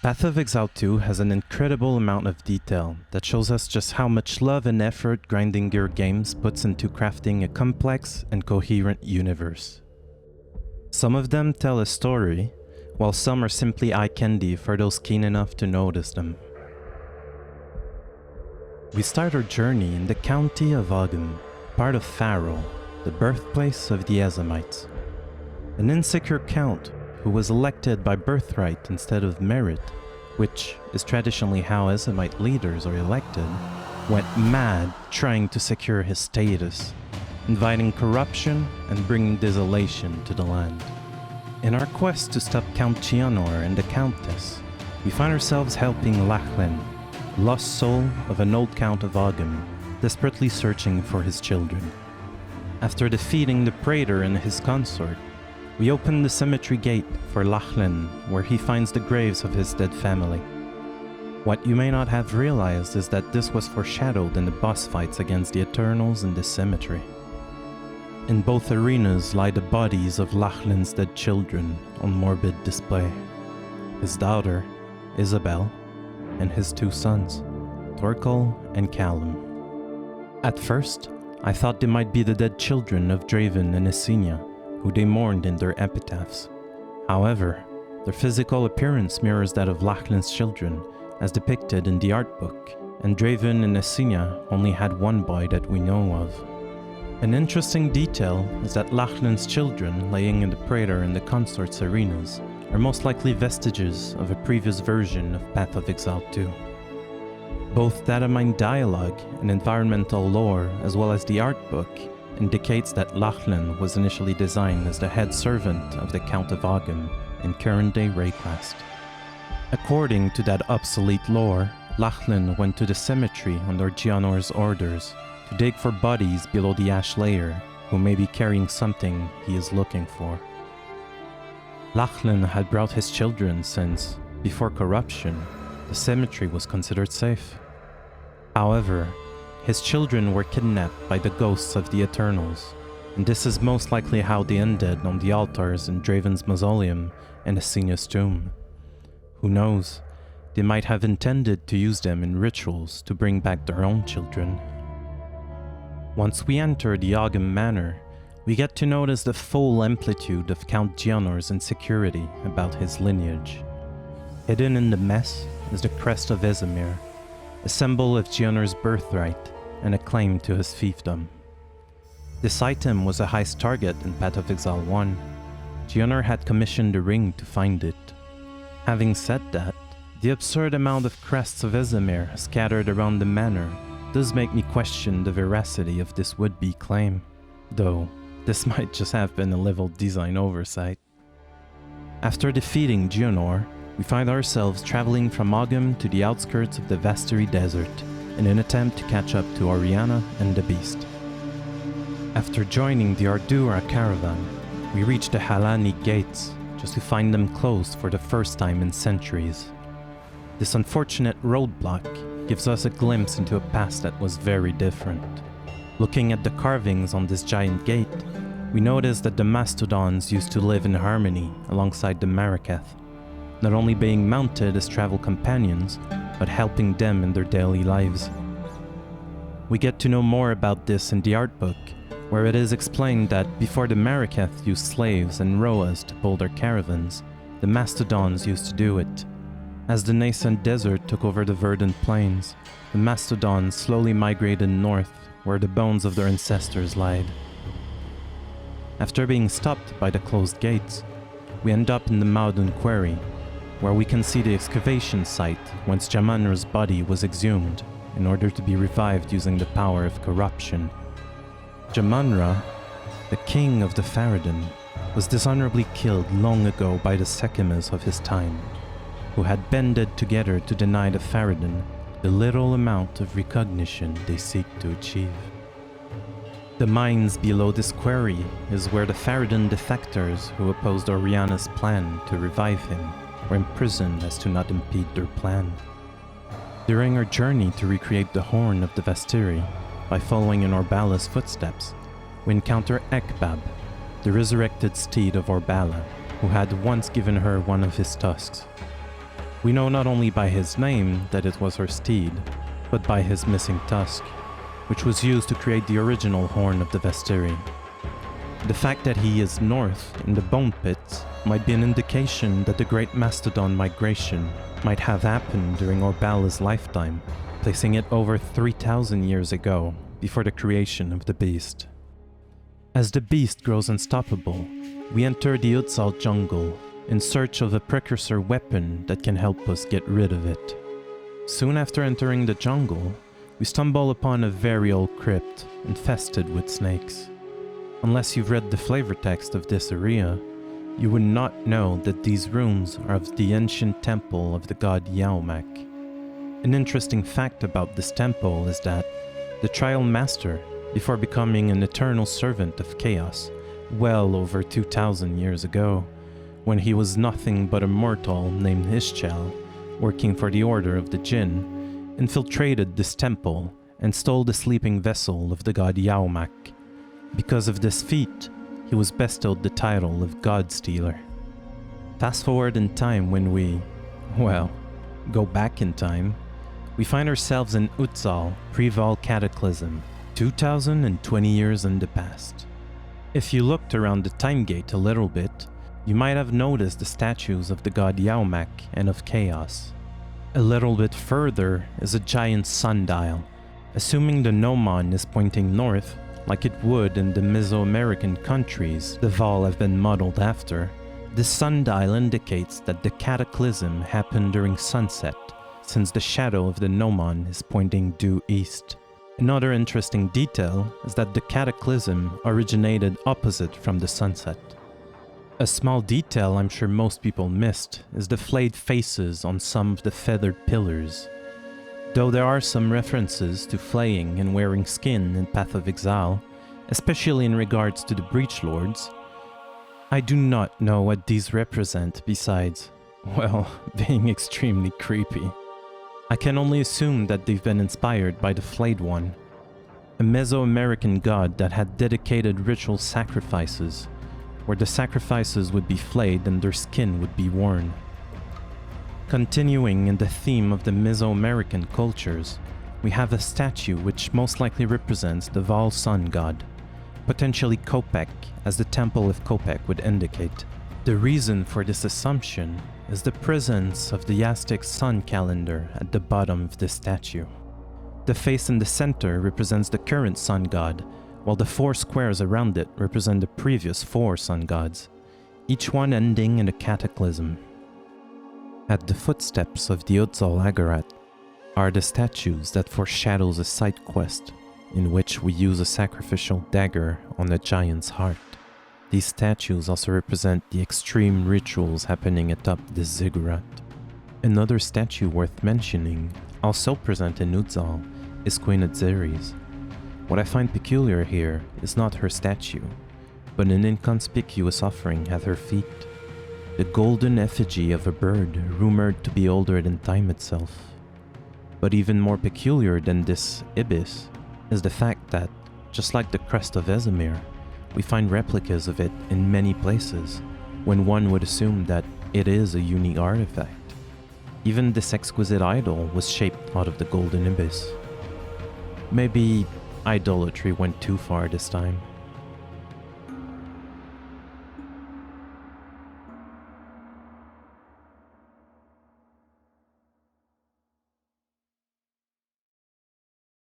Path of Exile 2 has an incredible amount of detail that shows us just how much love and effort Grinding Gear Games puts into crafting a complex and coherent universe. Some of them tell a story, while some are simply eye candy for those keen enough to notice them. We start our journey in the county of Ogum, part of Pharaoh, the birthplace of the Ezamites. An insecure count who was elected by birthright instead of merit, which is traditionally how Ezamite leaders are elected, went mad trying to secure his status, inviting corruption and bringing desolation to the land. In our quest to stop Count Gianor and the Countess, we find ourselves helping Lachlan, lost soul of an old Count of Ogum, desperately searching for his children. After defeating the Praetor and his consort, we open the cemetery gate for Lachlan, where he finds the graves of his dead family. What you may not have realized is that this was foreshadowed in the boss fights against the Eternals in this cemetery. In both arenas lie the bodies of Lachlan's dead children on morbid display. His daughter, Isabel, and his two sons, Torkel and Callum. At first, I thought they might be the dead children of Draven and Esenia, who they mourned in their epitaphs. However, their physical appearance mirrors that of Lachlan's children, as depicted in the art book, and Draven and Esenia only had one boy that we know of. An interesting detail is that Lachlan's children laying in the Praetor and the Consort's arenas are most likely vestiges of a previous version of Path of Exile 2. Both data mine dialogue and environmental lore, as well as the art book, indicates that Lachlan was initially designed as the head servant of the Count of Ogum in current-day Rayquest. According to that obsolete lore, Lachlan went to the cemetery under Gianor's orders to dig for bodies below the ash layer who may be carrying something he is looking for. Lachlan had brought his children since, before corruption, the cemetery was considered safe. However, his children were kidnapped by the ghosts of the Eternals, and this is most likely how they ended on the altars in Draven's mausoleum and Esenia's tomb. Who knows, they might have intended to use them in rituals to bring back their own children. Once we enter the Ogum Manor, we get to notice the full amplitude of Count Gianor's insecurity about his lineage. Hidden in the mess is the crest of Vesemir, a symbol of Gianor's birthright and a claim to his fiefdom. This item was a heist target in Path of Exile 1. Gianor had commissioned a ring to find it. Having said that, the absurd amount of crests of Vesemir scattered around the manor does make me question the veracity of this would-be claim, though this might just have been a level design oversight. After defeating Gianor, we find ourselves traveling from Ogum to the outskirts of the Vastiri Desert in an attempt to catch up to Oriana and the Beast. After joining the Ardura caravan, we reach the Halani gates, just to find them closed for the first time in centuries. This unfortunate roadblock gives us a glimpse into a past that was very different. Looking at the carvings on this giant gate, we notice that the Mastodons used to live in harmony alongside the Marikath, not only being mounted as travel companions, but helping them in their daily lives. We get to know more about this in the art book, where it is explained that before the Marikath used slaves and roas to pull their caravans, the Mastodons used to do it. As the nascent desert took over the verdant plains, the Mastodons slowly migrated north, where the bones of their ancestors lied. After being stopped by the closed gates, we end up in the Maudun Quarry, where we can see the excavation site whence Jamanra's body was exhumed in order to be revived using the power of corruption. Jamanra, the king of the Faradin, was dishonorably killed long ago by the Sekimas of his time, who had banded together to deny the Faradin the little amount of recognition they seek to achieve. The mines below this quarry is where the Faradin defectors who opposed Oriana's plan to revive him were imprisoned as to not impede their plan. During our journey to recreate the Horn of the Vastiri, by following in Orbala's footsteps, we encounter Ekbab, the resurrected steed of Orbala, who had once given her one of his tusks. We know not only by his name that it was her steed, but by his missing tusk, which was used to create the original horn of the Vestiri. The fact that he is north in the bone pits might be an indication that the Great Mastodon migration might have happened during Orbala's lifetime, placing it over 3,000 years ago, before the creation of the beast. As the beast grows unstoppable, we enter the Exile jungle in search of a precursor weapon that can help us get rid of it. Soon after entering the jungle, we stumble upon a very old crypt infested with snakes. Unless you've read the flavor text of this area, you would not know that these rooms are of the ancient temple of the god Yaomak. An interesting fact about this temple is that the Trial Master, before becoming an eternal servant of chaos, well over 2,000 years ago, when he was nothing but a mortal named Ixchel, working for the Order of the Jinn, infiltrated this temple and stole the sleeping vessel of the god Yaomak. Because of this feat, he was bestowed the title of God Stealer. Fast forward in time when we, go back in time, we find ourselves in Exile, pre-Vol Cataclysm, 2,020 years in the past. If you looked around the time gate a little bit, you might have noticed the statues of the god Yaomak and of Chaos. A little bit further is a giant sundial. Assuming the gnomon is pointing north, like it would in the Mesoamerican countries the Vol have been modeled after, this sundial indicates that the cataclysm happened during sunset, since the shadow of the gnomon is pointing due east. Another interesting detail is that the cataclysm originated opposite from the sunset. A small detail I'm sure most people missed is the flayed faces on some of the feathered pillars. Though there are some references to flaying and wearing skin in Path of Exile, especially in regards to the Breach Lords, I do not know what these represent besides, being extremely creepy. I can only assume that they've been inspired by the Flayed One, a Mesoamerican god that had dedicated ritual sacrifices, where the sacrifices would be flayed and their skin would be worn. Continuing in the theme of the Mesoamerican cultures, we have a statue which most likely represents the Vol sun god, potentially Kopek, as the Temple of Kopek would indicate. The reason for this assumption is the presence of the Aztec sun calendar at the bottom of this statue. The face in the center represents the current sun god, while the 4 squares around it represent the previous 4 sun gods, each one ending in a cataclysm. At the footsteps of the Exile Agarat are the statues that foreshadows a side quest in which we use a sacrificial dagger on a giant's heart. These statues also represent the extreme rituals happening atop the ziggurat. Another statue worth mentioning, also present in Exile, is Queen Azeres. What I find peculiar here is not her statue, but an inconspicuous offering at her feet, the golden effigy of a bird rumored to be older than time itself. But even more peculiar than this ibis is the fact that, just like the crest of Esamir, we find replicas of it in many places, when one would assume that it is a unique artifact. Even this exquisite idol was shaped out of the golden ibis. Maybe idolatry went too far this time.